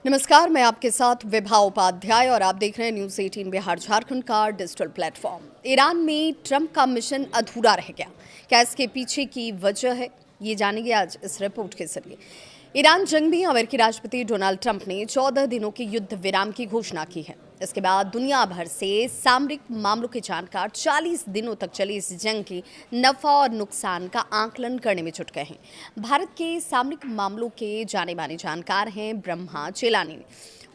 नमस्कार, मैं आपके साथ विभा उपाध्याय और आप देख रहे हैं न्यूज़ 18 बिहार झारखंड का डिजिटल प्लेटफॉर्म। ईरान में ट्रंप का मिशन अधूरा रह गया। क्या इसके पीछे की वजह है, ये जानेंगे आज इस रिपोर्ट के जरिए। ईरान जंग में अमेरिकी राष्ट्रपति डोनाल्ड ट्रंप ने 14 दिनों के युद्ध विराम की घोषणा की है। इसके बाद दुनिया भर से सामरिक मामलों के जानकार 40 दिनों तक चली इस जंग की नफा और नुकसान का आकलन करने में जुट गए हैं। भारत के सामरिक मामलों के जाने माने जानकार हैं ब्रह्मा चेलानी।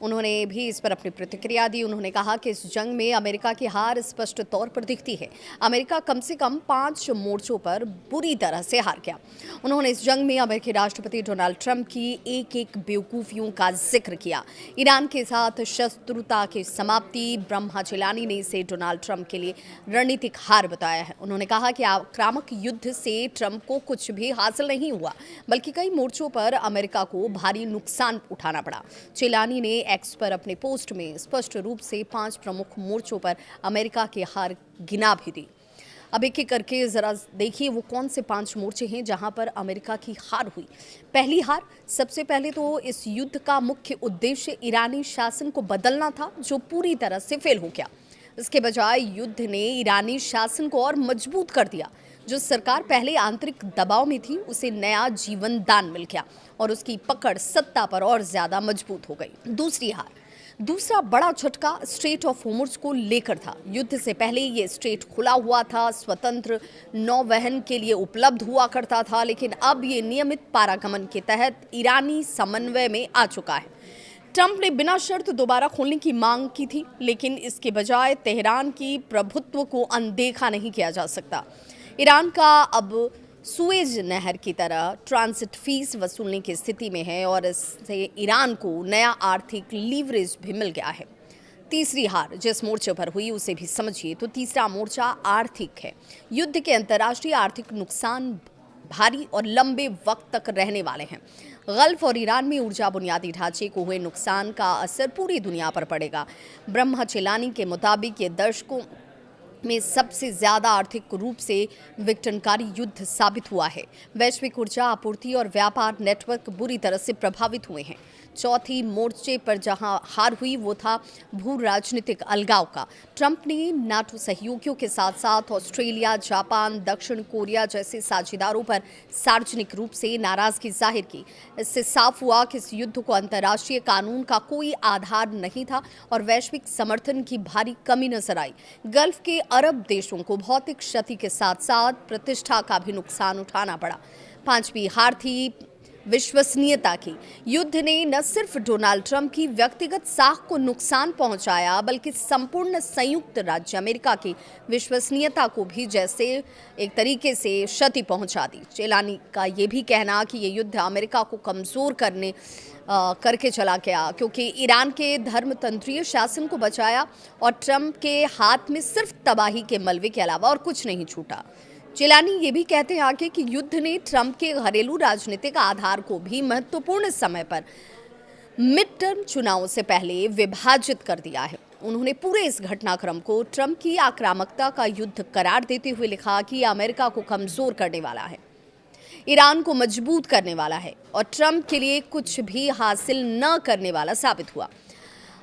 उन्होंने भी इस पर अपनी प्रतिक्रिया दी। उन्होंने कहा कि इस जंग में अमेरिका की हार स्पष्ट तौर पर दिखती है। अमेरिका कम से कम 5 मोर्चों पर बुरी तरह से हार गया। उन्होंने इस जंग में अमेरिकी राष्ट्रपति डोनाल्ड ट्रंप की एक बेवकूफ़ियों का जिक्र किया। ईरान के साथ शत्रुता की समाप्ति, ब्रह्मा चेलानी ने इसे डोनाल्ड ट्रंप के लिए रणनीतिक हार बताया है। उन्होंने कहा कि आक्रामक युद्ध से ट्रंप को कुछ भी हासिल नहीं हुआ, बल्कि कई मोर्चों पर अमेरिका को भारी नुकसान उठाना पड़ा। चेलानी ने एक्स पर अपने पोस्ट में स्पष्ट रूप से 5 प्रमुख मोर्चों पर अमेरिका की हार गिना भी दी। अब एक एक करके जरा देखिए वो कौन से 5 मोर्चे हैं जहां पर अमेरिका की हार हुई। पहली हार, सबसे पहले तो इस युद्ध का मुख्य उद्देश्य ईरानी शासन को बदलना था, जो पूरी तरह से फेल हो गया। इसके बजाय युद्ध ने ईरानी शासन को और मजबूत कर दिया। जो सरकार पहले आंतरिक दबाव में थी, उसे नया जीवन दान मिल गया और उसकी पकड़ सत्ता पर और ज्यादा मजबूत हो गई। दूसरी हार, दूसरा बड़ा झटका स्ट्रेट ऑफ होर्मुज को लेकर था। युद्ध से पहले ये स्ट्रेट खुला हुआ था, स्वतंत्र नौवहन के लिए उपलब्ध हुआ करता था, लेकिन अब ये नियमित पारागमन के तहत ईरानी समन्वय में आ चुका है। ट्रंप ने बिना शर्त दोबारा खोलने की मांग की थी, लेकिन इसके बजाय तेहरान की प्रभुत्व को अनदेखा नहीं किया जा सकता। ईरान का अब सुएज नहर की तरह ट्रांजिट फीस वसूलने की स्थिति में है और इससे ईरान को नया आर्थिक लीवरेज भी मिल गया है। तीसरी हार जिस मोर्चे पर हुई उसे भी समझिए तो तीसरा मोर्चा आर्थिक है। युद्ध के अंतर्राष्ट्रीय आर्थिक नुकसान भारी और लंबे वक्त तक रहने वाले हैं। गल्फ और ईरान में ऊर्जा बुनियादी ढांचे को हुए नुकसान का असर पूरी दुनिया पर पड़ेगा। ब्रह्मा चेलानी के मुताबिक ये दशकों में सबसे ज्यादा आर्थिक रूप से विघटनकारी युद्ध साबित हुआ है। वैश्विक ऊर्जा आपूर्ति और व्यापार नेटवर्क बुरी तरह से प्रभावित हुए हैं। चौथी मोर्चे पर जहां हार हुई वो था भू राजनीतिक अलगाव का। ट्रंप ने नाटो सहयोगियों के साथ साथ ऑस्ट्रेलिया, जापान, दक्षिण कोरिया जैसे साझेदारों पर सार्वजनिक रूप से नाराजगी जाहिर की। इससे साफ हुआ कि इस युद्ध को अंतर्राष्ट्रीय कानून का कोई आधार नहीं था और वैश्विक समर्थन की भारी कमी नजर आई। गल्फ के अरब देशों को भौतिक क्षति के साथ साथ प्रतिष्ठा का भी नुकसान उठाना पड़ा। पांचवी हार थी विश्वसनीयता की। युद्ध ने न सिर्फ डोनाल्ड ट्रंप की व्यक्तिगत साख को नुकसान पहुंचाया, बल्कि संपूर्ण संयुक्त राज्य अमेरिका की विश्वसनीयता को भी जैसे एक तरीके से क्षति पहुंचा दी। चेलानी का ये भी कहना कि ये युद्ध अमेरिका को कमजोर करके चला गया, क्योंकि ईरान के धर्मतंत्रीय शासन को बचाया और ट्रंप के हाथ में सिर्फ तबाही के मलबे के अलावा और कुछ नहीं छूटा। चेलानी ये भी कहते हैं आगे कि युद्ध ने ट्रंप के घरेलू राजनीतिक आधार को भी महत्वपूर्ण समय पर मिड टर्म चुनावों से पहले विभाजित कर दिया है। उन्होंने पूरे इस घटनाक्रम को ट्रंप की आक्रामकता का युद्ध करार देते हुए लिखा कि यह अमेरिका को कमजोर करने वाला है, ईरान को मजबूत करने वाला है और ट्रंप के लिए कुछ भी हासिल न करने वाला साबित हुआ।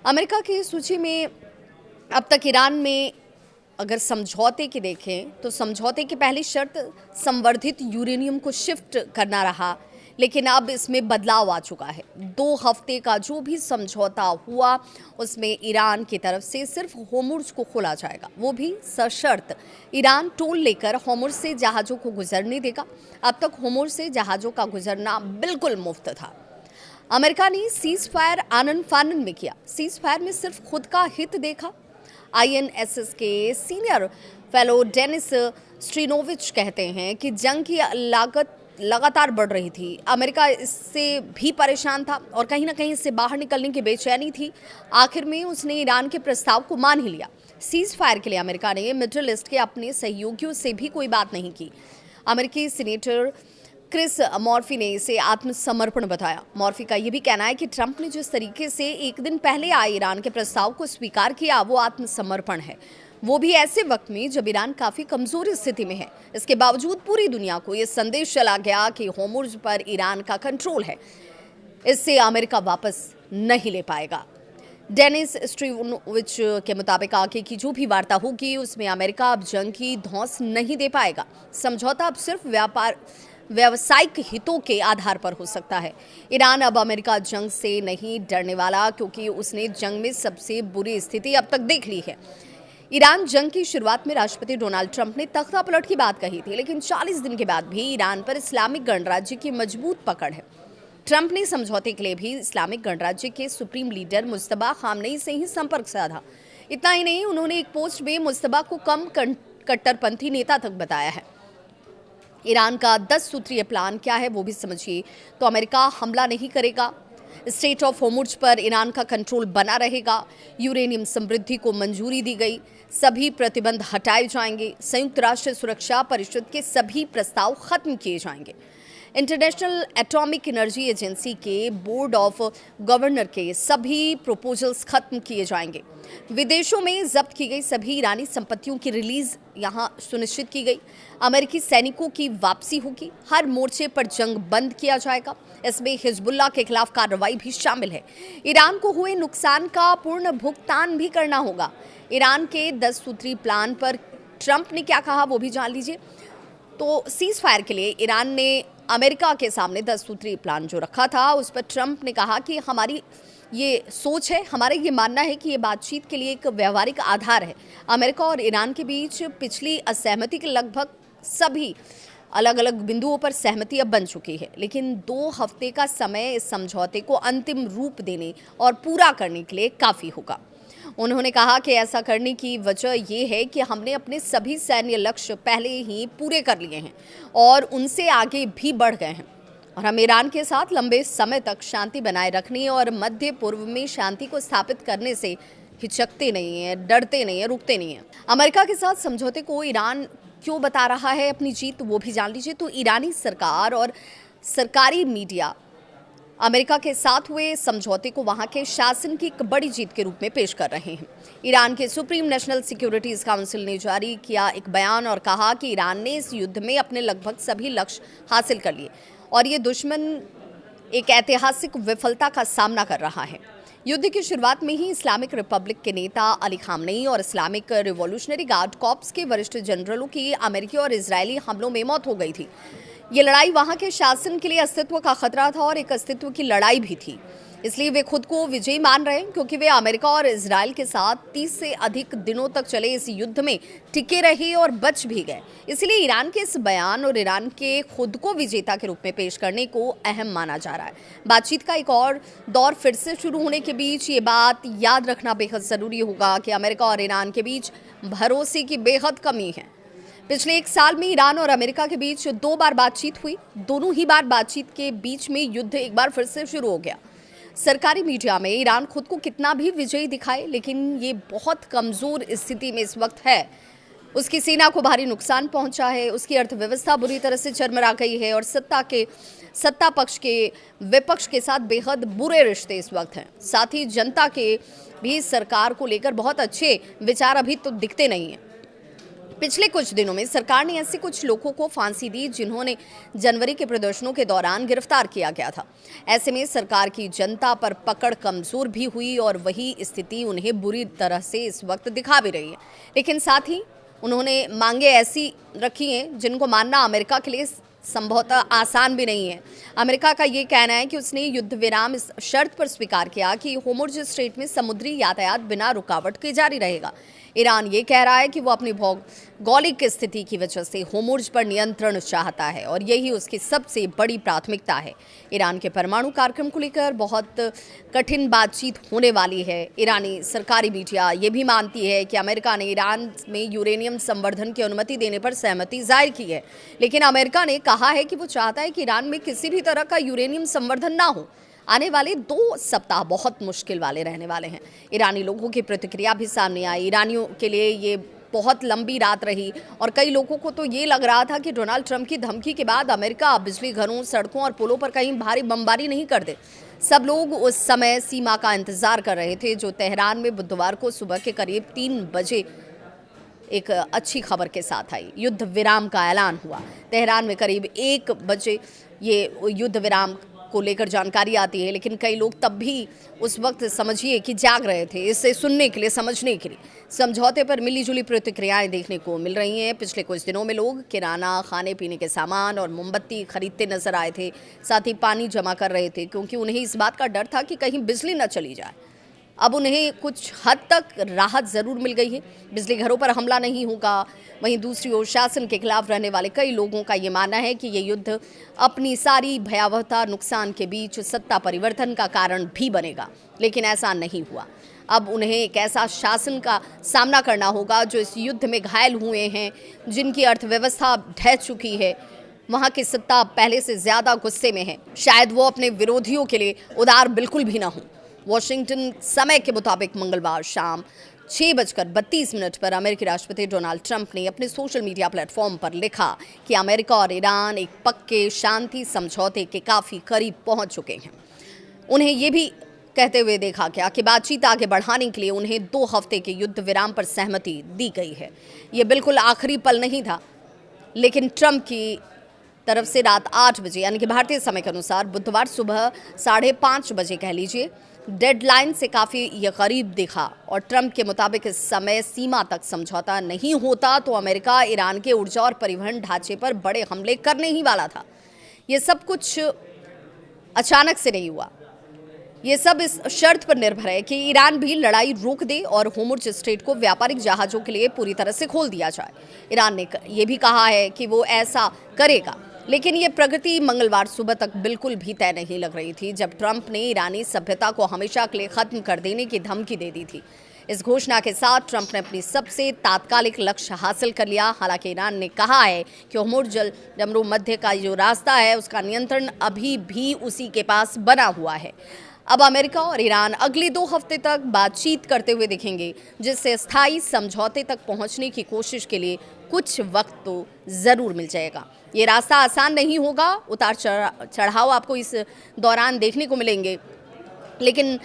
अमेरिका की सूची में अब तक ईरान में अगर समझौते की देखें तो समझौते की पहली शर्त संवर्धित यूरेनियम को शिफ्ट करना रहा, लेकिन अब इसमें बदलाव आ चुका है। 2 हफ्ते का जो भी समझौता हुआ उसमें ईरान की तरफ से सिर्फ होर्मुज को खोला जाएगा, वो भी सशर्त। ईरान टोल लेकर होर्मुज से जहाज़ों को गुजरने देगा। अब तक होर्मुज से जहाज़ों का गुजरना बिल्कुल मुफ्त था। अमेरिका ने सीज फायर आनन फानन में किया। सीज फायर में सिर्फ खुद का हित देखा। INSS के सीनियर फेलो डेनिस स्ट्रीनोविच कहते हैं कि जंग की लागत लगातार बढ़ रही थी। अमेरिका इससे भी परेशान था और कहीं ना कहीं इससे बाहर निकलने की बेचैनी थी। आखिर में उसने ईरान के प्रस्ताव को मान ही लिया। सीज फायर के लिए अमेरिका ने मिडिल ईस्ट के अपने सहयोगियों से भी कोई बात नहीं की। अमेरिकी सीनेटर क्रिस मॉर्फी ने इसे आत्मसमर्पण बताया। मॉर्फी का यह भी कहना है कि ट्रंप ने जिस तरीके से एक दिन पहले आए ईरान के प्रस्ताव को स्वीकार किया, वो आत्मसमर्पण है, वो भी ऐसे वक्त में जब ईरान काफी कमजोर स्थिति में है। इसके बावजूद पूरी दुनिया को यह संदेश चला गया कि होर्मुज पर ईरान का कंट्रोल है। इससे अमेरिका वापस नहीं ले पाएगा। डेनिस स्ट्रीवोविच के मुताबिक आगे की जो भी वार्ता होगी उसमें अमेरिका अब जंग की धौंस नहीं दे पाएगा। समझौता अब सिर्फ व्यावसायिक हितों के आधार पर हो सकता है। ईरान अब अमेरिका जंग से नहीं डरने वाला, क्योंकि उसने जंग में सबसे बुरी स्थिति अब तक देख ली है। ईरान जंग की शुरुआत में राष्ट्रपति डोनाल्ड ट्रंप ने तख्ता पलट की बात कही थी, लेकिन 40 दिन के बाद भी ईरान पर इस्लामिक गणराज्य की मजबूत पकड़ है। ट्रंप ने समझौते के लिए भी इस्लामिक गणराज्य के सुप्रीम लीडर मुस्तबा खामनेई से ही संपर्क साधा। इतना ही नहीं, उन्होंने एक पोस्ट में मुस्तबा को कम कट्टरपंथी नेता तक बताया है। ईरान का 10 सूत्रीय प्लान क्या है वो भी समझिए। तो अमेरिका हमला नहीं करेगा, स्टेट ऑफ होर्मुज पर ईरान का कंट्रोल बना रहेगा, यूरेनियम समृद्धि को मंजूरी दी गई, सभी प्रतिबंध हटाए जाएंगे, संयुक्त राष्ट्र सुरक्षा परिषद के सभी प्रस्ताव खत्म किए जाएंगे, इंटरनेशनल एटॉमिक एनर्जी एजेंसी के बोर्ड ऑफ गवर्नर के सभी प्रपोजल्स खत्म किए जाएंगे, विदेशों में जब्त की गई सभी ईरानी संपत्तियों की रिलीज यहां सुनिश्चित की गई, अमेरिकी सैनिकों की वापसी होगी, हर मोर्चे पर जंग बंद किया जाएगा। इसमें हिजबुल्लाह के खिलाफ कार्रवाई भी शामिल है। ईरान को हुए नुकसान का पूर्ण भुगतान भी करना होगा। ईरान के 10 सूत्री प्लान पर ट्रंप ने क्या कहा वो भी जान लीजिए। तो सीज फायर के लिए ईरान ने अमेरिका के सामने 10 सूत्री प्लान जो रखा था, उस पर ट्रंप ने कहा कि हमारी ये सोच है, हमारा ये मानना है कि ये बातचीत के लिए एक व्यवहारिक आधार है। अमेरिका और ईरान के बीच पिछली असहमति के लगभग सभी अलग अलग बिंदुओं पर सहमति अब बन चुकी है, लेकिन 2 हफ्ते का समय इस समझौते को अंतिम रूप देने और पूरा करने के लिए काफ़ी होगा। उन्होंने कहा कि ऐसा करने की वजह ये है कि हमने अपने सभी सैन्य लक्ष्य पहले ही पूरे कर लिए हैं और उनसे आगे भी बढ़ गए हैं, और हम ईरान के साथ लंबे समय तक शांति बनाए रखने और मध्य पूर्व में शांति को स्थापित करने से हिचकते नहीं हैं, डरते नहीं हैं, रुकते नहीं हैं। अमेरिका के साथ समझौते को ईरान क्यों बता रहा है अपनी जीत, वो भी जान लीजिए। तो ईरानी सरकार और सरकारी मीडिया अमेरिका के साथ हुए समझौते को वहां के शासन की एक बड़ी जीत के रूप में पेश कर रहे हैं। ईरान के सुप्रीम नेशनल सिक्योरिटीज काउंसिल ने जारी किया एक बयान और कहा कि ईरान ने इस युद्ध में अपने लगभग सभी लक्ष्य हासिल कर लिए और ये दुश्मन एक ऐतिहासिक विफलता का सामना कर रहा है। युद्ध की शुरुआत में ही इस्लामिक रिपब्लिक के नेता अली खामनेई और इस्लामिक रिवॉल्यूशनरी गार्ड कॉर्प्स के वरिष्ठ जनरलों की अमेरिकी और इजरायली हमलों में मौत हो गई थी। ये लड़ाई वहां के शासन के लिए अस्तित्व का खतरा था और एक अस्तित्व की लड़ाई भी थी। इसलिए वे खुद को विजयी मान रहे हैं, क्योंकि वे अमेरिका और इजराइल के साथ 30 से अधिक दिनों तक चले इस युद्ध में टिके रहे और बच भी गए। इसलिए ईरान के इस बयान और ईरान के खुद को विजेता के रूप में पेश करने को अहम माना जा रहा है। बातचीत का एक और दौर फिर से शुरू होने के बीच ये बात याद रखना बेहद ज़रूरी होगा कि अमेरिका और ईरान के बीच भरोसे की बेहद कमी है। पिछले 1 साल में ईरान और अमेरिका के बीच 2 बार बातचीत हुई। दोनों ही बार बातचीत के बीच में युद्ध एक बार फिर से शुरू हो गया। सरकारी मीडिया में ईरान खुद को कितना भी विजयी दिखाए, लेकिन ये बहुत कमज़ोर स्थिति में इस वक्त है। उसकी सेना को भारी नुकसान पहुंचा है, उसकी अर्थव्यवस्था बुरी तरह से चरमरा गई है और सत्ता पक्ष के विपक्ष के साथ बेहद बुरे रिश्ते इस वक्त हैं। साथ ही जनता के भी सरकार को लेकर बहुत अच्छे विचार अभी तो दिखते नहीं हैं। पिछले कुछ दिनों में सरकार ने ऐसे कुछ लोगों को फांसी दी जिन्होंने जनवरी के प्रदर्शनों के दौरान गिरफ्तार किया गया था। ऐसे में सरकार की जनता पर पकड़ कमजोर भी हुई और वही स्थिति उन्हें बुरी तरह से इस वक्त दिखा भी रही है। लेकिन साथ ही उन्होंने मांगे ऐसी रखी हैं जिनको मानना अमेरिका के लिए संभवतः आसान भी नहीं है। अमेरिका का ये कहना है कि उसने युद्ध विराम इस शर्त पर स्वीकार किया कि होर्मुज स्ट्रेट में समुद्री यातायात बिना रुकावट के जारी रहेगा। ईरान ये कह रहा है कि वो अपनी भौगोलिक स्थिति की वजह से होर्मुज पर नियंत्रण चाहता है और यही उसकी सबसे बड़ी प्राथमिकता है। ईरान के परमाणु कार्यक्रम को लेकर बहुत कठिन बातचीत होने वाली है। ईरानी सरकारी मीडिया ये भी मानती है कि अमेरिका ने ईरान में यूरेनियम संवर्धन की अनुमति देने पर सहमति जाहिर की है, लेकिन अमेरिका ने कहा है कि वो चाहता है कि ईरान में किसी भी तरह का यूरेनियम संवर्धन ना हो। आने वाले 2 सप्ताह बहुत मुश्किल वाले रहने वाले हैं। ईरानी लोगों की प्रतिक्रिया भी सामने आई। ईरानियों के लिए ये बहुत लंबी रात रही और कई लोगों को तो ये लग रहा था कि डोनाल्ड ट्रंप की धमकी के बाद अमेरिका बिजली घरों, सड़कों और पुलों पर कहीं भारी बमबारी नहीं कर दे। सब लोग उस समय सीमा का इंतजार कर रहे थे जो तेहरान में बुधवार को सुबह के करीब 3 बजे एक अच्छी खबर के साथ आई। युद्ध विराम का ऐलान हुआ। तेहरान में करीब 1 बजे ये युद्ध विराम को लेकर जानकारी आती है, लेकिन कई लोग तब भी उस वक्त समझिए कि जाग रहे थे इसे सुनने के लिए, समझने के लिए। समझौते पर मिलीजुली प्रतिक्रियाएं देखने को मिल रही हैं। पिछले कुछ दिनों में लोग किराना, खाने पीने के सामान और मोमबत्ती खरीदते नजर आए थे, साथ ही पानी जमा कर रहे थे, क्योंकि उन्हें इस बात का डर था कि कहीं बिजली न चली जाए। अब उन्हें कुछ हद तक राहत ज़रूर मिल गई है, बिजली घरों पर हमला नहीं होगा। वहीं दूसरी ओर शासन के खिलाफ रहने वाले कई लोगों का ये मानना है कि ये युद्ध अपनी सारी भयावहता, नुकसान के बीच सत्ता परिवर्तन का कारण भी बनेगा, लेकिन ऐसा नहीं हुआ। अब उन्हें एक ऐसा शासन का सामना करना होगा जो इस युद्ध में घायल हुए हैं, जिनकी अर्थव्यवस्था ढह चुकी है, वहाँ की सत्ता पहले से ज़्यादा गुस्से में है। शायद वो अपने विरोधियों के लिए उदार बिल्कुल भी ना हो। वॉशिंगटन समय के मुताबिक मंगलवार शाम 6:32 पर अमेरिकी राष्ट्रपति डोनाल्ड ट्रंप ने अपने सोशल मीडिया प्लेटफॉर्म पर लिखा कि अमेरिका और ईरान एक पक्के शांति समझौते के काफ़ी करीब पहुंच चुके हैं। उन्हें ये भी कहते हुए देखा गया कि बातचीत आगे बढ़ाने के लिए उन्हें 2 हफ्ते के युद्ध विराम पर सहमति दी गई है। ये बिल्कुल आखिरी पल नहीं था, लेकिन ट्रंप की तरफ से रात 8 बजे यानी कि भारतीय समय के अनुसार बुधवार सुबह 5:30 बजे कह लीजिए, डेडलाइन से काफ़ी ये करीब दिखा। और ट्रंप के मुताबिक इस समय सीमा तक समझौता नहीं होता तो अमेरिका ईरान के ऊर्जा और परिवहन ढांचे पर बड़े हमले करने ही वाला था। ये सब कुछ अचानक से नहीं हुआ। ये सब इस शर्त पर निर्भर है कि ईरान भी लड़ाई रोक दे और होर्मुज़ स्ट्रेट को व्यापारिक जहाज़ों के लिए पूरी तरह से खोल दिया जाए। ईरान ने ये भी कहा है कि वो ऐसा करेगा, लेकिन ये प्रगति मंगलवार सुबह तक बिल्कुल भी तय नहीं लग रही थी, जब ट्रंप ने ईरानी सभ्यता को हमेशा के लिए ख़त्म कर देने की धमकी दे दी थी। इस घोषणा के साथ ट्रंप ने अपनी सबसे तात्कालिक लक्ष्य हासिल कर लिया। हालांकि ईरान ने कहा है कि होर्मुज़ जल मध्य का जो रास्ता है उसका नियंत्रण अभी भी उसी के पास बना हुआ है। अब अमेरिका और ईरान अगले 2 हफ्ते तक बातचीत करते हुए दिखेंगे, जिससे स्थायी समझौते तक पहुंचने की कोशिश के लिए कुछ वक्त तो ज़रूर मिल जाएगा। ये रास्ता आसान नहीं होगा, उतार चढ़ाव आपको इस दौरान देखने को मिलेंगे, लेकिन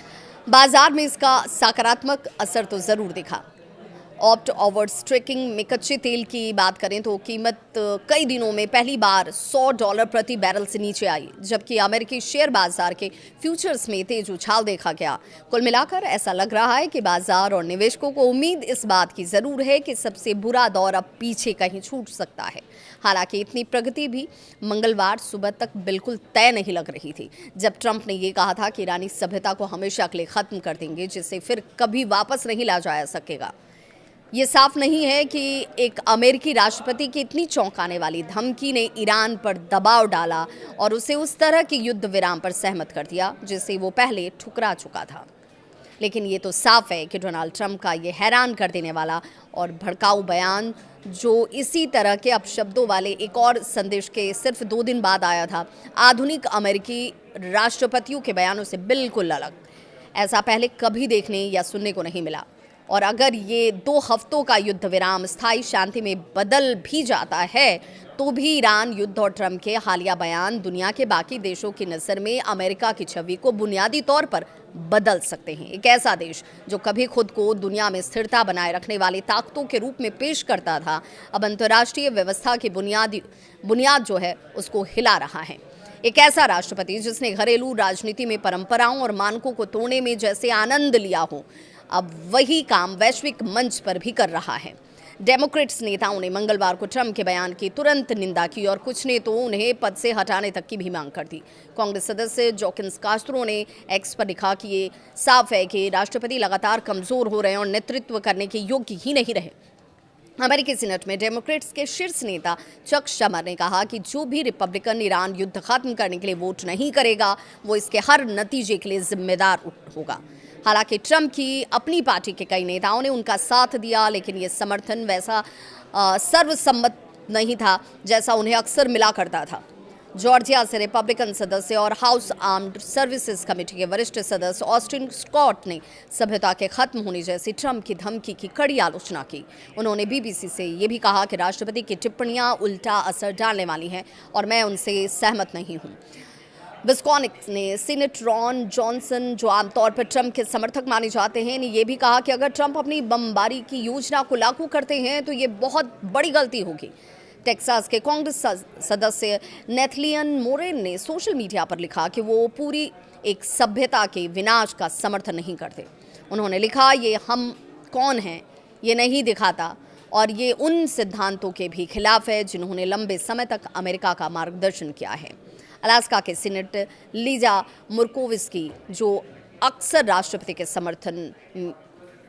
बाजार में इसका सकारात्मक असर तो ज़रूर दिखा। ऑप्ट ओवर्स ट्रेकिंग में कच्चे तेल की बात करें तो कीमत कई दिनों में पहली बार $100 प्रति बैरल से नीचे आई, जबकि अमेरिकी शेयर बाजार के फ्यूचर्स में तेज उछाल देखा गया। कुल मिलाकर ऐसा लग रहा है कि बाजार और निवेशकों को उम्मीद इस बात की ज़रूर है कि सबसे बुरा दौर अब पीछे कहीं छूट सकता है। हालांकि इतनी प्रगति भी मंगलवार सुबह तक बिल्कुल तय नहीं लग रही थी, जब ट्रंप ने ये कहा था कि ईरानी सभ्यता को हमेशा के लिए ख़त्म कर देंगे, जिसे फिर कभी वापस नहीं ला जा सकेगा। ये साफ नहीं है कि एक अमेरिकी राष्ट्रपति की इतनी चौंकाने वाली धमकी ने ईरान पर दबाव डाला और उसे उस तरह के युद्ध विराम पर सहमत कर दिया जिसे वो पहले ठुकरा चुका था। लेकिन ये तो साफ है कि डोनाल्ड ट्रंप का ये हैरान कर देने वाला और भड़काऊ बयान, जो इसी तरह के अपशब्दों वाले एक और संदेश के सिर्फ 2 दिन बाद आया था, आधुनिक अमेरिकी राष्ट्रपतियों के बयानों से बिल्कुल अलग। ऐसा पहले कभी देखने या सुनने को नहीं मिला। और अगर ये 2 हफ्तों का युद्ध विराम स्थायी शांति में बदल भी जाता है तो भी ईरान युद्ध और ट्रंप के हालिया बयान दुनिया के बाकी देशों की नज़र में अमेरिका की छवि को बुनियादी तौर पर बदल सकते हैं। एक ऐसा देश जो कभी खुद को दुनिया में स्थिरता बनाए रखने वाली ताकतों के रूप में पेश करता था, अब अंतर्राष्ट्रीय व्यवस्था की बुनियाद जो है उसको हिला रहा है। एक ऐसा राष्ट्रपति जिसने घरेलू राजनीति में परंपराओं और मानकों को तोड़ने में जैसे आनंद लिया हो, अब वही काम वैश्विक मंच पर भी कर रहा है। डेमोक्रेट्स नेताओं ने मंगलवार को ट्रंप के बयान की तुरंत निंदा की और कुछ ने तो उन्हें पद से हटाने तक की भी मांग कर दी। कांग्रेस सदस्य जोकिन्स कास्त्रो ने एक्स पर लिखा कि ये साफ है कि राष्ट्रपति लगातार कमजोर हो रहे हैं और नेतृत्व करने के योग्य ही नहीं रहे। अमेरिकी सीनेट में डेमोक्रेट्स के शीर्ष नेता चक शमर ने कहा कि जो भी रिपब्लिकन ईरान युद्ध खत्म करने के लिए वोट नहीं करेगा, वो इसके हर नतीजे के लिए जिम्मेदार होगा। हालांकि ट्रंप की अपनी पार्टी के कई नेताओं ने उनका साथ दिया, लेकिन ये समर्थन वैसा सर्वसम्मत नहीं था जैसा उन्हें अक्सर मिला करता था। जॉर्जिया से रिपब्लिकन सदस्य और हाउस आर्म्ड सर्विसेज कमेटी के वरिष्ठ सदस्य ऑस्टिन स्कॉट ने सभ्यता के खत्म होने जैसी ट्रंप की धमकी की कड़ी आलोचना की। उन्होंने बीबीसी से ये भी कहा कि राष्ट्रपति की टिप्पणियां उल्टा असर डालने वाली हैं और मैं उनसे सहमत नहीं हूं। विस्कॉनिक ने सीनेटर रॉन जॉनसन, जो आमतौर पर ट्रंप के समर्थक माने जाते हैं, ने यह भी कहा कि अगर ट्रंप अपनी बमबारी की योजना को लागू करते हैं तो ये बहुत बड़ी गलती होगी। टेक्सास के कांग्रेस सदस्य नेथलियन मोरेन ने सोशल मीडिया पर लिखा कि वो पूरी एक सभ्यता के विनाश का समर्थन नहीं करते। उन्होंने लिखा, ये हम कौन हैं ये नहीं दिखाता और ये उन सिद्धांतों के भी खिलाफ है जिन्होंने लंबे समय तक अमेरिका का मार्गदर्शन किया है। अलास्का के सीनेटर लीजा मुर्कोविस्की, जो अक्सर राष्ट्रपति के समर्थन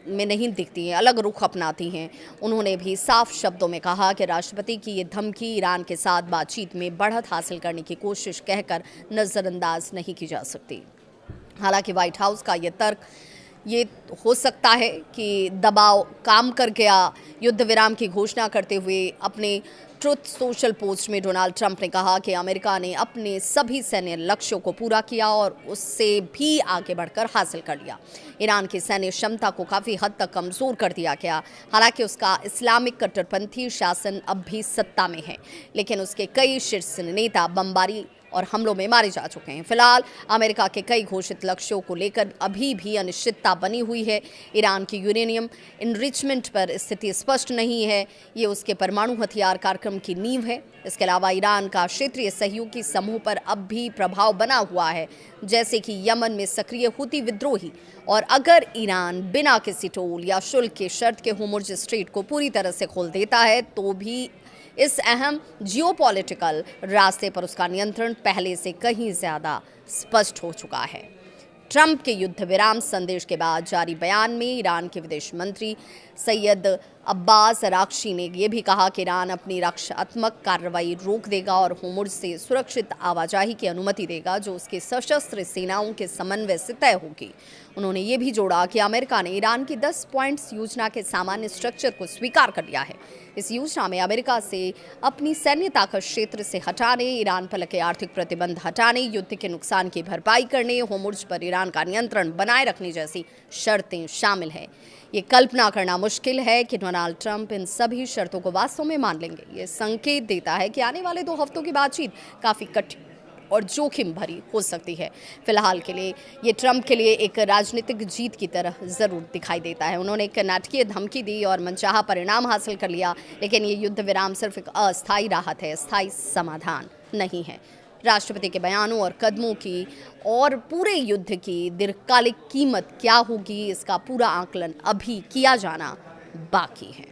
में नहीं दिखती हैं, अलग रुख अपनाती हैं, उन्होंने भी साफ शब्दों में कहा कि राष्ट्रपति की ये धमकी ईरान के साथ बातचीत में बढ़त हासिल करने की कोशिश कहकर नज़रअंदाज नहीं की जा सकती। हालांकि व्हाइट हाउस का ये तर्क ये हो सकता है कि दबाव काम कर गया। युद्ध विराम की घोषणा करते हुए अपने ट्रुथ सोशल पोस्ट में डोनाल्ड ट्रंप ने कहा कि अमेरिका ने अपने सभी सैन्य लक्ष्यों को पूरा किया और उससे भी आगे बढ़कर हासिल कर लिया। ईरान की सैन्य क्षमता को काफ़ी हद तक कमज़ोर कर दिया गया। हालांकि उसका इस्लामिक कट्टरपंथी शासन अब भी सत्ता में है, लेकिन उसके कई शीर्ष नेता बमबारी और हमलों में मारे जा चुके हैं। फिलहाल अमेरिका के कई घोषित लक्ष्यों को लेकर अभी भी अनिश्चितता बनी हुई है। ईरान की यूरेनियम इनरिचमेंट पर स्थिति स्पष्ट नहीं है, ये उसके परमाणु हथियार कार्यक्रम की नींव है। इसके अलावा ईरान का क्षेत्रीय सहयोगी समूह पर अब भी प्रभाव बना हुआ है, जैसे कि यमन में सक्रिय हुती विद्रोही। और अगर ईरान बिना किसी टोल या शुल्क के शर्त के होर्मुज़ स्ट्रेट को पूरी तरह से खोल देता है तो भी इस अहम जियोपॉलिटिकल रास्ते पर उसका नियंत्रण पहले से कहीं ज़्यादा स्पष्ट हो चुका है। ट्रंप के युद्ध विराम संदेश के बाद जारी बयान में ईरान के विदेश मंत्री सैयद अब्बास अराक्ची ने यह भी कहा कि ईरान अपनी रक्षात्मक कार्रवाई रोक देगा और होर्मुज़ से सुरक्षित आवाजाही की अनुमति देगा, जो उसकी सशस्त्र सेनाओं के समन्वय से तय होगी। उन्होंने ये भी जोड़ा कि अमेरिका ने ईरान की 10 पॉइंट्स योजना के सामान्य स्ट्रक्चर को स्वीकार कर लिया है। इस योजना में अमेरिका से अपनी सैन्य ताकत क्षेत्र से हटाने, ईरान पर लगे आर्थिक प्रतिबंध हटाने, युद्ध के नुकसान की भरपाई करने, होर्मुज़ पर ईरान का नियंत्रण बनाए रखने जैसी शर्तें शामिल हैं। ये कल्पना करना मुश्किल है कि डोनाल्ड ट्रंप इन सभी शर्तों को वास्तव में मान लेंगे। ये संकेत देता है कि आने वाले 2 हफ्तों की बातचीत काफ़ी कठिन और जोखिम भरी हो सकती है। फिलहाल के लिए ये ट्रंप के लिए एक राजनीतिक जीत की तरह ज़रूर दिखाई देता है। उन्होंने एक नाटकीय धमकी दी और मनचाहा परिणाम हासिल कर लिया, लेकिन ये युद्ध विराम सिर्फ एक अस्थायी राहत है, स्थायी समाधान नहीं है। राष्ट्रपति के बयानों और कदमों की और पूरे युद्ध की दीर्घकालिक कीमत क्या होगी, इसका पूरा आकलन अभी किया जाना बाकी है।